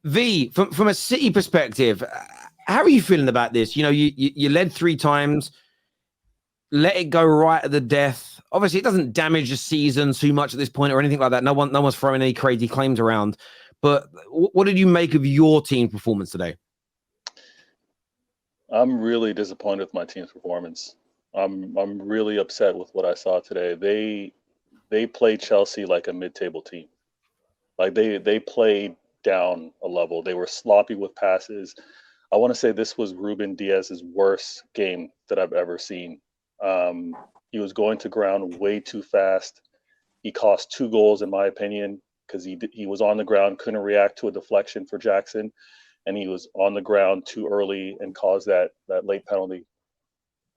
V, from a City perspective, how are you feeling about this? You know, you led 3 times, let it go right at the death. Obviously, it doesn't damage the season too much at this point or anything like that. No one's throwing any crazy claims around. But what did you make of your team's performance today? I'm really disappointed with my team's performance. I'm really upset with what I saw today. They played Chelsea like a mid-table team. Like they played down a level. They were sloppy with passes. I want to say this was Ruben Diaz's worst game that I've ever seen. Um, he was going to ground way too fast. He cost 2 goals, in my opinion, because he was on the ground, couldn't react to a deflection for Jackson, and he was on the ground too early and caused that late penalty.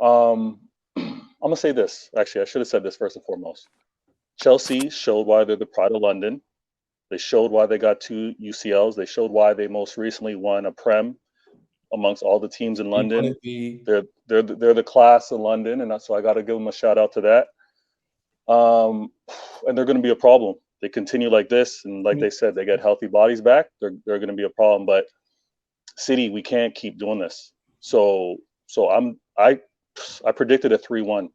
Um, I'm gonna say this. Actually, I should have said this first and foremost. Chelsea showed why they're the pride of London. They showed why they got 2 UCLs. They showed why they most recently won a Prem amongst all the teams in London. They're the class in London, and that's why I got to give them a shout out to that. And they're going to be a problem. They continue like this, and like they said, they get healthy bodies back. They're going to be a problem. But City, we can't keep doing this. So I predicted a 3-1.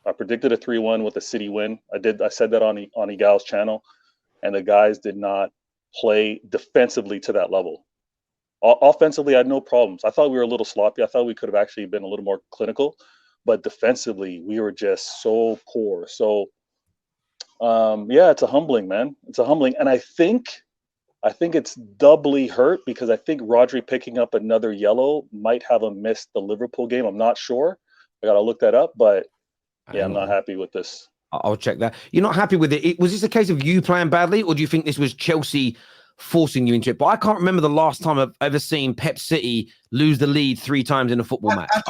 I predicted a 3-1 with a City win. I said that on Igal's channel, and the guys did not play defensively to that level. Offensively, I had no problems. I thought we were a little sloppy. I thought we could have actually been a little more clinical, but defensively, we were just so poor. So, yeah, it's a humbling, man. It's a humbling, and I think it's doubly hurt because I think Rodri picking up another yellow might have him missed the Liverpool game. I'm not sure. I gotta look that up, but yeah, I'm not happy with this. I'll check that. You're not happy with it. Was this a case of you playing badly, or do you think this was Chelsea forcing you into it? But I can't remember the last time I've ever seen Pep City lose the lead 3 times in a football match. I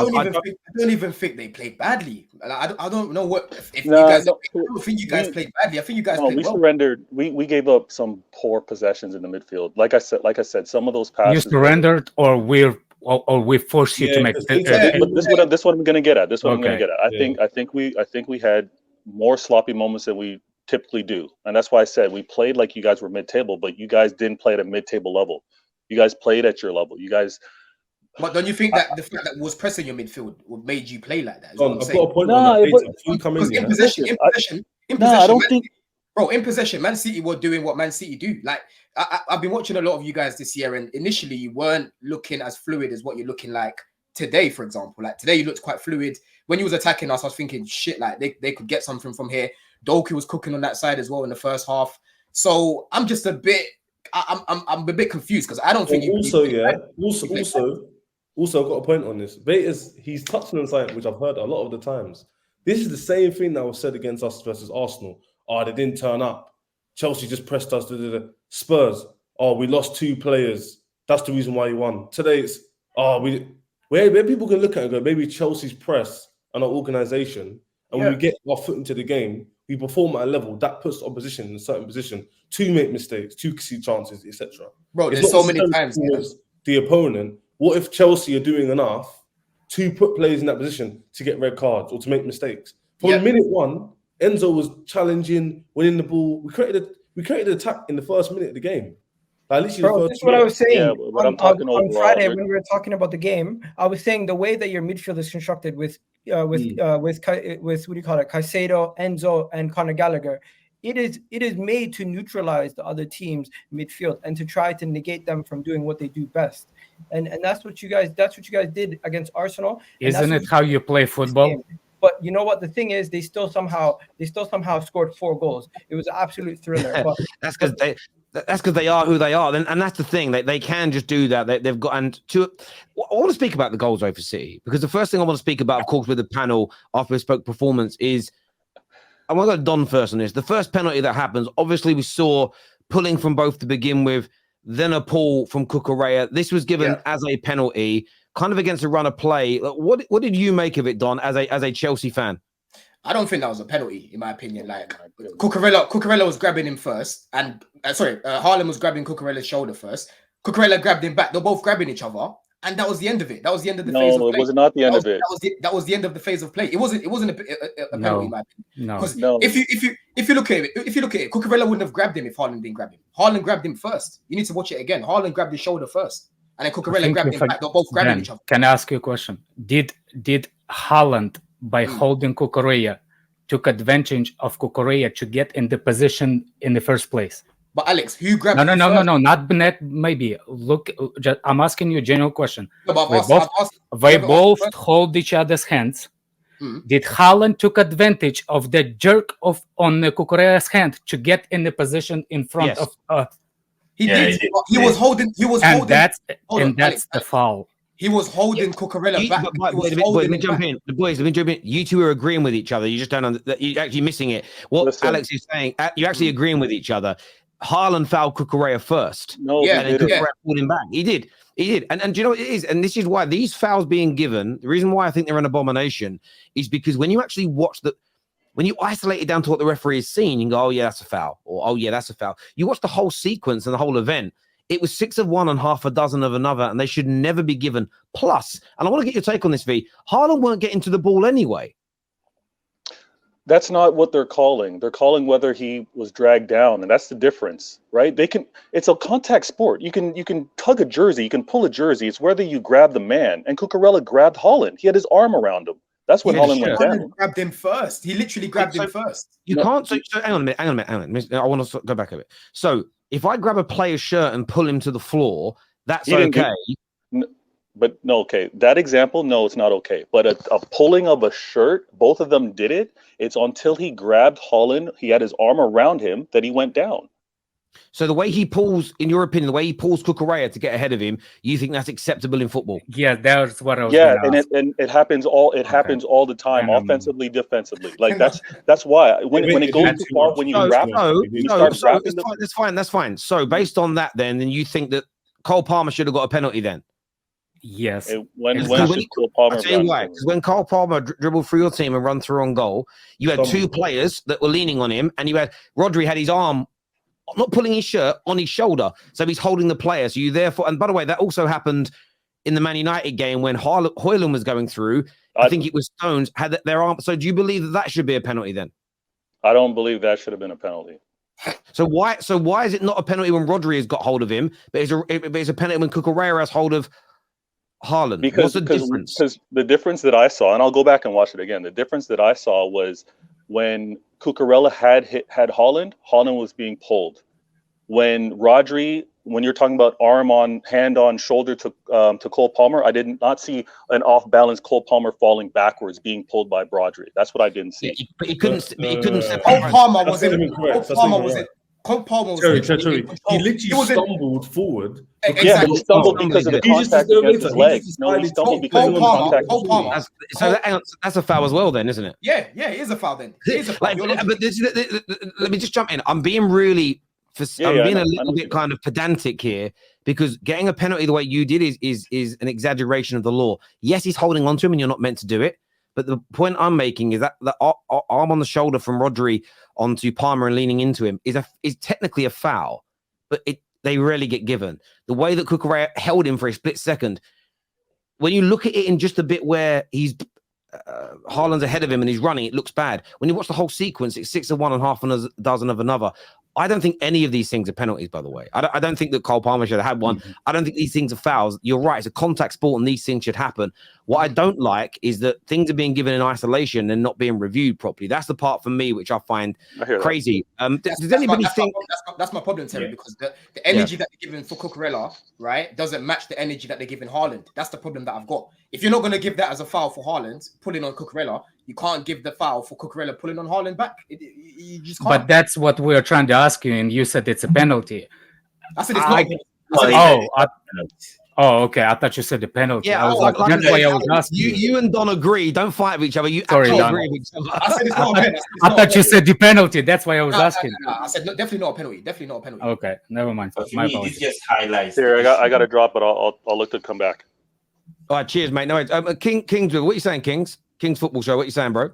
don't even think they played badly. I don't know what if you guys. I don't think you guys played badly. I think you guys played well. Surrendered. We gave up some poor possessions in the midfield. Like I said, some of those passes. You surrendered, or we forced you to make. This one I'm going to get at. I'm going to get at. I think we had more sloppy moments than we typically do, and that's why I said we played like you guys were mid-table, but you guys didn't play at a mid-table level. You guys played at your level. You guys. But don't you think that the fact that was pressing your midfield made you play like that? I've got a point on that. In possession, I don't think. Bro, in possession, Man City were doing what Man City do. Like I've been watching a lot of you guys this year, and initially you weren't looking as fluid as what you're looking like today. For example, like today you looked quite fluid. When you was attacking us, I was thinking, shit, like they could get something from here. Doku was cooking on that side as well in the first half. So I'm just a bit, I'm a bit confused because I don't think Also, I've got a point on this. He's touching on something which I've heard a lot of the times. This is the same thing that was said against us versus Arsenal. Oh, they didn't turn up. Chelsea just pressed us. Spurs. Oh, we lost 2 players. That's the reason why you won. Today it's where people can look at it and go, maybe Chelsea's press and our organisation, and when we get our foot into the game, we perform at a level that puts the opposition in a certain position to make mistakes, to see chances, etc. Bro, there's so many times the opponent. What if Chelsea are doing enough to put players in that position to get red cards or to make mistakes? From minute 1, Enzo was challenging, winning the ball. We created an attack in the first minute of the game. Bro, this is what I was saying on Friday when we were talking about the game. I was saying the way that your midfield is constructed with what do you call it, Caicedo, Enzo, and Conor Gallagher. It is made to neutralize the other team's midfield and to try to negate them from doing what they do best. And that's what you guys did against Arsenal. Isn't it how you play football? But you know what? The thing is, they still somehow scored 4 goals. It was an absolute thriller. But that's because they are who they are. And that's the thing. They can just do that. They've got I want to speak about the goals though for City, because the first thing I want to speak about, of course, with the panel after we spoke performance is I want to go Don first on this. The first penalty that happens, obviously we saw pulling from both to begin with, then a pull from Cucurella. This was given as a penalty, kind of against a run of play. What did you make of it, Don, as a Chelsea fan? I don't think that was a penalty, in my opinion. Like Cucurella was grabbing him first, and Haaland was grabbing Cucurella's shoulder first. Cucurella grabbed him back. They're both grabbing each other, And that was the end of it. That was the end of the No, phase of play. it was not the end of it. That was the end of the phase of play. It wasn't a penalty, in my opinion. No. Because No. if you look at it, Cucurella wouldn't have grabbed him if Haaland didn't grab him. Haaland grabbed him first. You need to watch it again. Haaland grabbed his shoulder first, and then Cucurella grabbed him back. They're both grabbing each other. Can I ask you a question? Did Haaland, by holding Cucurella, took advantage of Cucurella to get in the position in the first place? But Alex, who grabbed? No, not Bennett. Maybe look. I'm asking you a general question. No, they both hold each other's hands. Did Haaland took advantage of the jerk on Cucurella's hand to get in the position in front of? He did. He was holding. That's the foul. He was holding Cucurella back. Let me jump in. The boys, let me jump in. You two are agreeing with each other. You just don't. You're actually missing it. What Alex is saying, you're actually agreeing with each other. Haaland fouled Cucurella first. No, and then Cucurella pulled him back. He did. And do you know what it is? And this is why these fouls being given, the reason why I think they're an abomination is because when you actually watch when you isolate it down to what the referee has seen, you can go, oh yeah, that's a foul. Or, oh yeah, that's a foul. You watch the whole sequence and the whole event. It was 6 of one and half a dozen of another, and they should never be given. Plus, and I want to get your take on this, V. Haaland weren't getting to the ball anyway. That's not what they're calling. They're calling whether he was dragged down, and that's the difference, right? It's a contact sport. You can tug a jersey, you can pull a jersey. It's whether you grab the man. And Cucurella grabbed Haaland. He had his arm around him. That's when Haaland went down. Grabbed him first. He literally grabbed him first. You can't. So hang on a minute. I want to go back a bit. So if I grab a player's shirt and pull him to the floor, that's okay. But no, okay. That example, no, it's not okay. But a pulling of a shirt, both of them did it. It's until he grabbed Haaland, he had his arm around him, that he went down. So the way he pulls, in your opinion, the way he pulls Cucurella to get ahead of him, you think that's acceptable in football? Yeah, that's what I was. Yeah, and it happens all the time, offensively, defensively. Like that's why when it goes too far, when you wrap, that's fine. So based on that, then you think that Cole Palmer should have got a penalty then? Yes. When Cole Palmer? I'll tell you why. Because when Cole Palmer dribbled through your team and run through on goal, you had two players that were leaning on him, and you had Rodri had his arm, not pulling his shirt, on his shoulder, so he's holding the player. So you therefore, and by the way, that also happened in the Man United game when Højlund was going through. I think it was Stones had their arm. So do you believe that should be a penalty then? I don't believe that should have been a penalty. So why is it not a penalty when Rodri has got hold of him, but it's a penalty when Cucurella has hold of Haaland? Because the difference that I saw, and I'll go back and watch it again. The difference that I saw was when Cucurella had Haaland was being pulled. When Rodri, when you're talking about hand on shoulder to Cole Palmer, I did not see an off balance Cole Palmer falling backwards being pulled by Rodri. That's what I didn't see. Yeah, but he couldn't. Cole Palmer was in. Cole Palmer was. He literally stumbled forward. Exactly. Yeah, he stumbled because of the contact against his legs. No, he stumbled because of the contact. So that's a foul as well, then, isn't it? Yeah, it is a foul then. It is a foul. Let me just jump in. I'm being really. I'm being a little bit kind of pedantic here, because getting a penalty the way you did is an exaggeration of the law. Yes, he's holding on to him and you're not meant to do it. But the point I'm making is that the arm on the shoulder from Rodri onto Palmer and leaning into him is technically a foul, but they rarely get given. The way that Cucurella held him for a split second, when you look at it in just a bit where he's Haaland's ahead of him and he's running, it looks bad. When you watch the whole sequence, it's 6 of one and half a dozen of another. I don't think any of these things are penalties, by the way. I don't think that Cole Palmer should have had one. I don't think these things are fouls. You're right. It's a contact sport and these things should happen. What I don't like is that things are being given in isolation and not being reviewed properly. That's the part for me which I find crazy. Does anybody think... That's my problem, Terry, because the energy that they're giving for Cucurella, right, doesn't match the energy that they're giving Haaland. That's the problem that I've got. If you're not going to give that as a foul for Haaland, pulling on Cucurella, you can't give the foul for Cucurella pulling on Haaland back. You just can't. But that's what we're trying to ask you, and you said it's a penalty. I said it's not. Okay. I thought you said the penalty. Yeah, that's why I was asking. You and Don agree. Don't fight with each other. You Sorry, actually Don. agree with each other. I said it's not a penalty. I thought you said the penalty. That's why I was asking. No. I said definitely not a penalty. Definitely not a penalty. Okay, never mind. But for me, this just highlights. Here, I got to drop, but I'll look to come back. All right, cheers, mate. No, Kings, what are you saying, Kings? Kings Football Show. What are you saying, bro?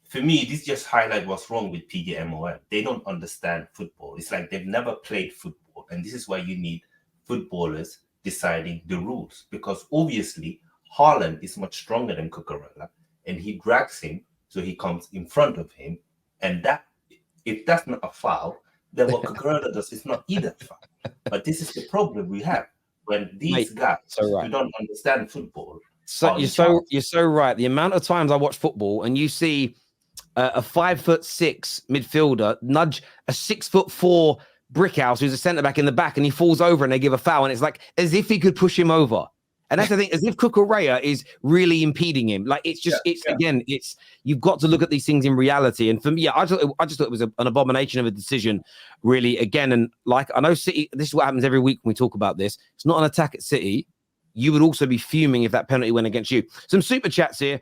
For me, this just highlights what's wrong with PGMOL. They don't understand football. It's like they've never played football, and this is why you need footballers deciding the rules, because obviously Haaland is much stronger than Cucurella, and he drags him, so he comes in front of him, and that, if that's not a foul, then what Cucurella does is not either a foul. But this is the problem we have when these guys who don't understand football. So you're so right. The amount of times I watch football and you see a 5'6" midfielder nudge a 6'4" Brickhouse, who's a centre back in the back, and he falls over and they give a foul, and it's like as if he could push him over. And that's the thing, as if Cucurella is really impeding him. Like again, it's you've got to look at these things in reality. And for me, I just thought it was an abomination of a decision, really. Again, and like I know City, this is what happens every week when we talk about this. It's not an attack at City. You would also be fuming if that penalty went against you. Some super chats here.